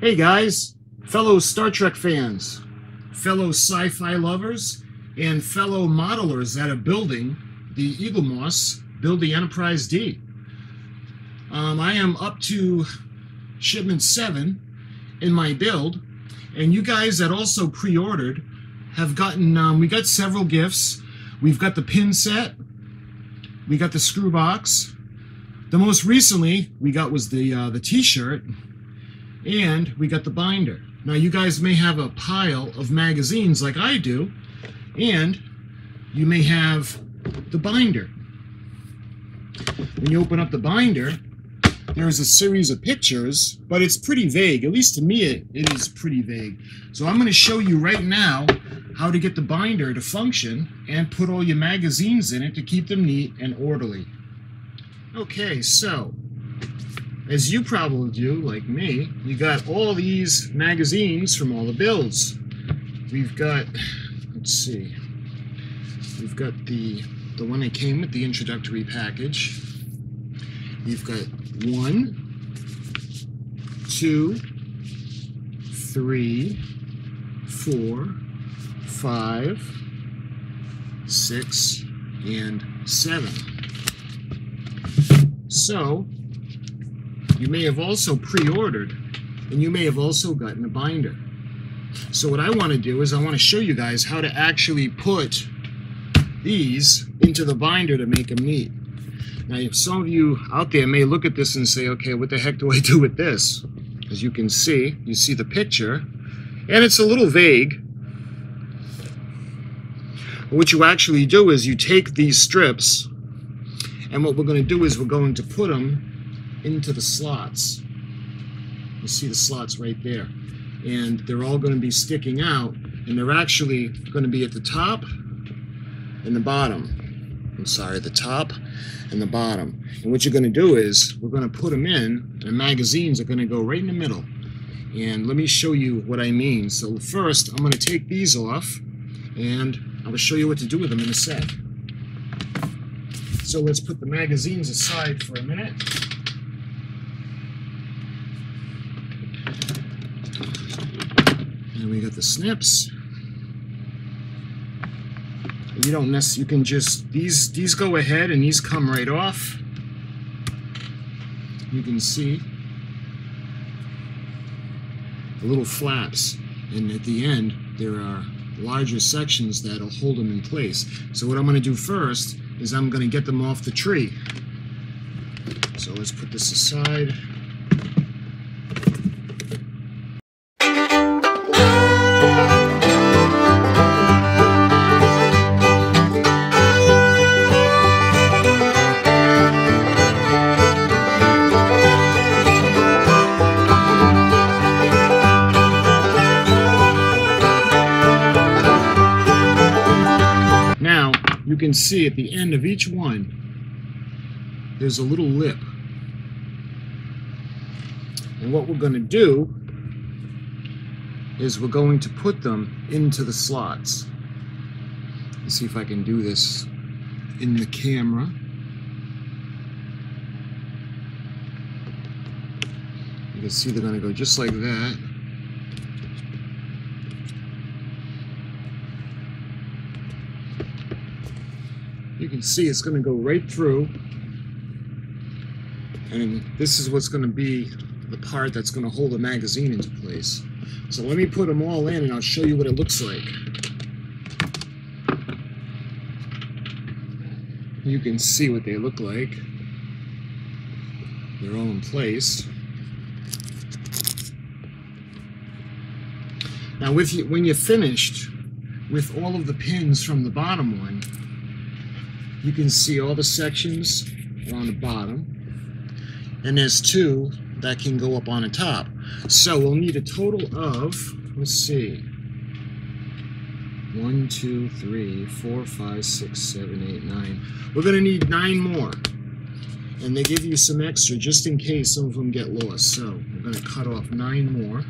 Hey guys, fellow Star Trek fans, fellow sci-fi lovers, and fellow modelers that are building the Eaglemoss Build the Enterprise D. I am up to shipment 7 in my build, and you guys that also pre-ordered have gotten, we got several gifts. We've got the pin set, we got the screw box. The most recently we got was the t-shirt, and we got the binder. Now you guys may have a pile of magazines like I do, and you may have the binder. When you open up the binder, there's a series of pictures, but it's pretty vague. At least to me it is pretty vague. So I'm going to show you right now how to get the binder to function and put all your magazines in it to keep them neat and orderly. Okay, so as you probably do, like me, you got all these magazines from all the builds. We've got, let's see, we've got the one that came with the introductory package. We've got 1, 2, 3, 4, 5, 6, and 7. So you may have also pre-ordered, and you may have also gotten a binder. So what I want to do is I want to show you guys how to actually put these into the binder to make them neat. Now, some of you out there may look at this and say, okay, what the heck do I do with this? As you can see, you see the picture, and it's a little vague. What you actually do is you take these strips, and what we're going to do is we're going to put them into the slots. You see the slots right there, and they're all going to be sticking out, and they're actually going to be at the top and the bottom. I'm sorry, the top and the bottom. And what you're going to do is we're going to put them in, and the magazines are going to go right in the middle. And let me show you what I mean. So first, I'm going to take these off, and I will show you what to do with them in a sec. So let's put the magazines aside for a minute. And we got the snips. You don't necessarily, you can just, these go ahead and these come right off. You can see the little flaps, and at the end there are larger sections that'll hold them in place. So what I'm going to do first is I'm going to get them off the tree. So let's put this aside. You can see at the end of each one, there's a little lip. And what we're going to do is we're going to put them into the slots. Let's see if I can do this in the camera. You can see they're going to go just like that. You can see it's going to go right through, and this is what's going to be the part that's going to hold the magazine into place. So let me put them all in and I'll show you what it looks like. You can see what they look like. They're all in place. Now when you're finished with all of the pins from the bottom one, you can see all the sections are on the bottom, and there's 2 that can go up on the top. So we'll need a total of, let's see, 1, 2, 3, 4, 5, 6, 7, 8, 9. We're going to need 9 more, and they give you some extra just in case some of them get lost. So we're going to cut off 9 more.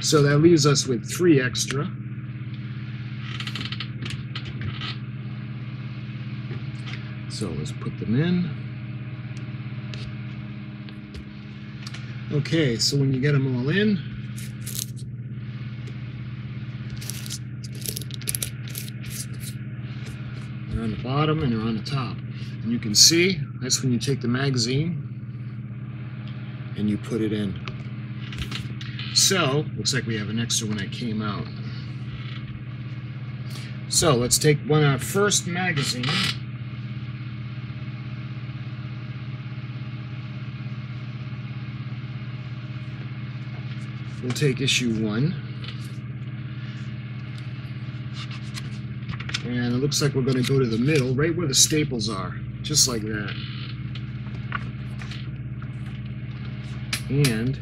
So that leaves us with 3 extra. So let's put them in. Okay, so when you get them all in, they're on the bottom and they're on the top. And you can see, that's when you take the magazine and you put it in. So, looks like we have an extra one that came out. So, let's take our first magazine. We'll take issue 1. And it looks like we're going to go to the middle, right where the staples are. Just like that. And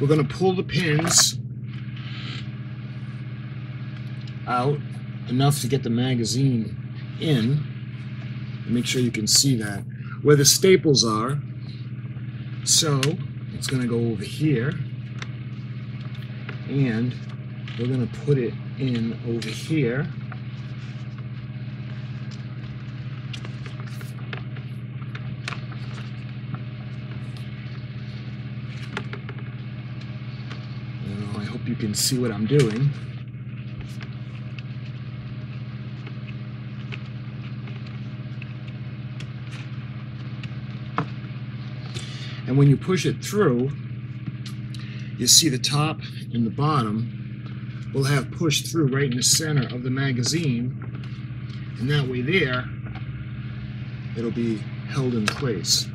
we're going to pull the pins out enough to get the magazine in. Make sure you can see that. Where the staples are. So it's going to go over here. And we're going to put it in over here. I hope you can see what I'm doing. And when you push it through, you see the top and the bottom will have pushed through right in the center of the magazine, and that way there, it'll be held in place.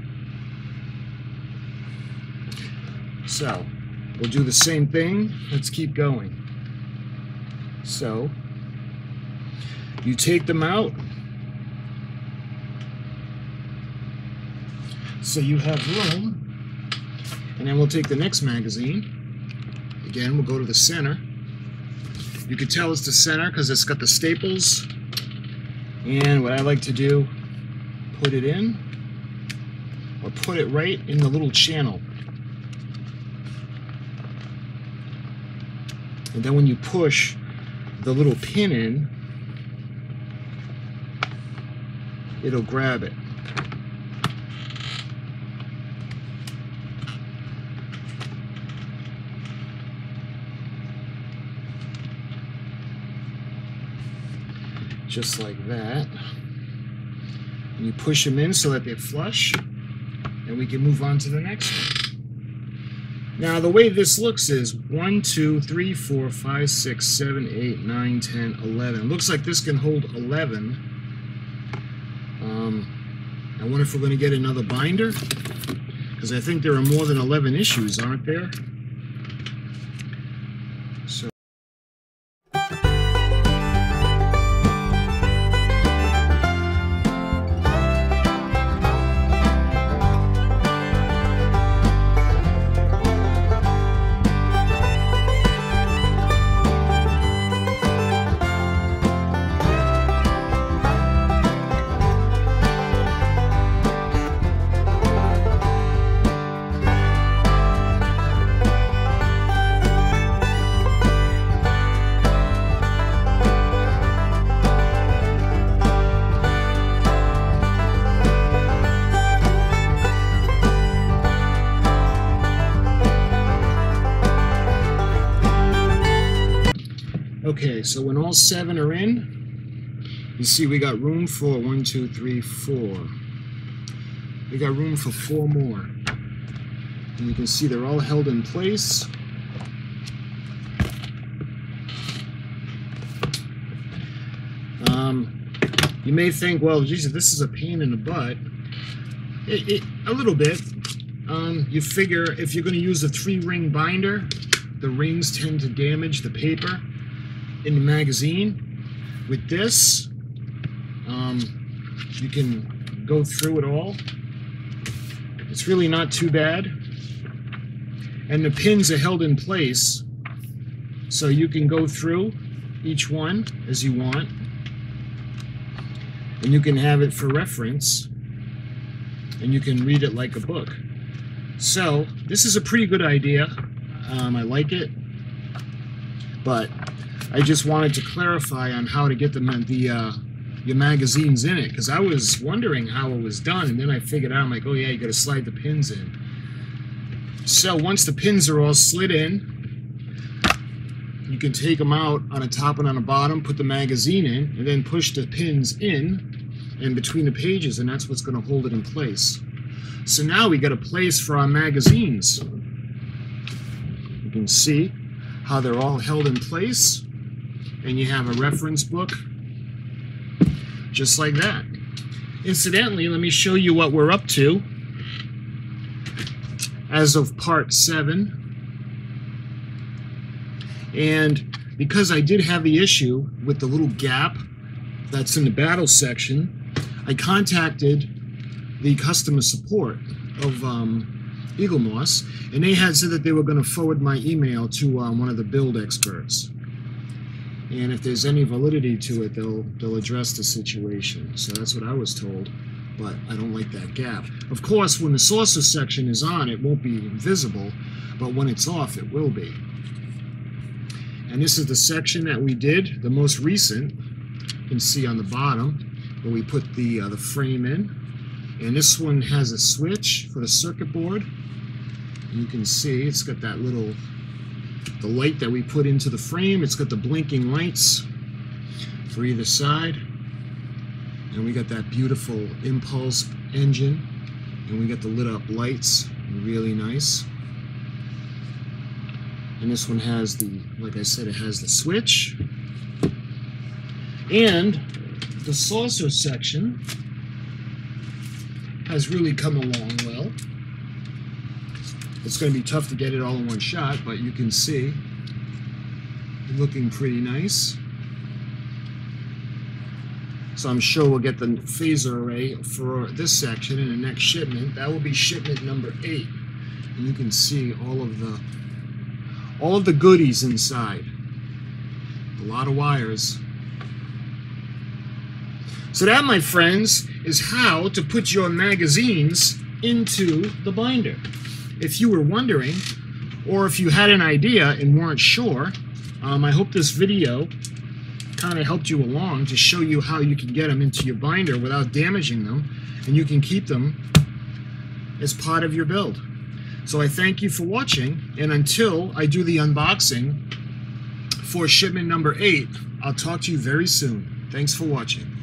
So, we'll do the same thing. Let's keep going. So, you take them out. So you have room. And then we'll take the next magazine. Again, we'll go to the center. You can tell it's the center because it's got the staples. And what I like to do, put it in, or put it right in the little channel. And then when you push the little pin in, it'll grab it. Just like that. And you push them in so that they're flush, and we can move on to the next one. Now the way this looks is 1, 2, 3, 4, 5, 6, 7, 8, 9, 10, 11. It looks like this can hold 11. I wonder if we're going to get another binder, because I think there are more than 11 issues, aren't there? So okay, so when all 7 are in, you see we got room for 1, 2, 3, 4. We got room for 4 more. And you can see they're all held in place. You may think, well, geez, this is a pain in the butt. A little bit. You figure if you're going to use a 3-ring binder, the rings tend to damage the paper in the magazine. With this, you can go through it all. It's really not too bad. And the pins are held in place, so you can go through each one as you want. And you can have it for reference and you can read it like a book. So this is a pretty good idea. I like it, but I just wanted to clarify on how to get your magazines in it, because I was wondering how it was done, and then I figured out, I'm like, oh yeah, you got to slide the pins in. So once the pins are all slid in, you can take them out on the top and on the bottom, put the magazine in, and then push the pins in between the pages, and that's what's going to hold it in place. So now we got a place for our magazines. You can see how they're all held in place, and you have a reference book just like that. Incidentally, let me show you what we're up to as of part 7. And because I did have the issue with the little gap that's in the battle section, I contacted the customer support of Eaglemoss, and they had said that they were going to forward my email to one of the build experts. And if there's any validity to it, they'll address the situation. So that's what I was told, but I don't like that gap. Of course, when the saucer section is on, it won't be visible, but when it's off, it will be. And this is the section that we did, the most recent. You can see on the bottom where we put the frame in. And this one has a switch for the circuit board. You can see it's got that little, the light that we put into the frame. It's got the blinking lights for either side. And we got that beautiful impulse engine. And we got the lit up lights, really nice. And this one has the, like I said, it has the switch. And the saucer section has really come along well. It's going to be tough to get it all in one shot, but you can see looking pretty nice. So I'm sure we'll get the phaser array for this section in the next shipment. That will be shipment number 8. And you can see all of the goodies inside. A lot of wires. So that, my friends, is how to put your magazines into the binder. If you were wondering, or if you had an idea and weren't sure, I hope this video kind of helped you along to show you how you can get them into your binder without damaging them, and you can keep them as part of your build. So I thank you for watching, and until I do the unboxing for shipment number 8, I'll talk to you very soon. Thanks for watching.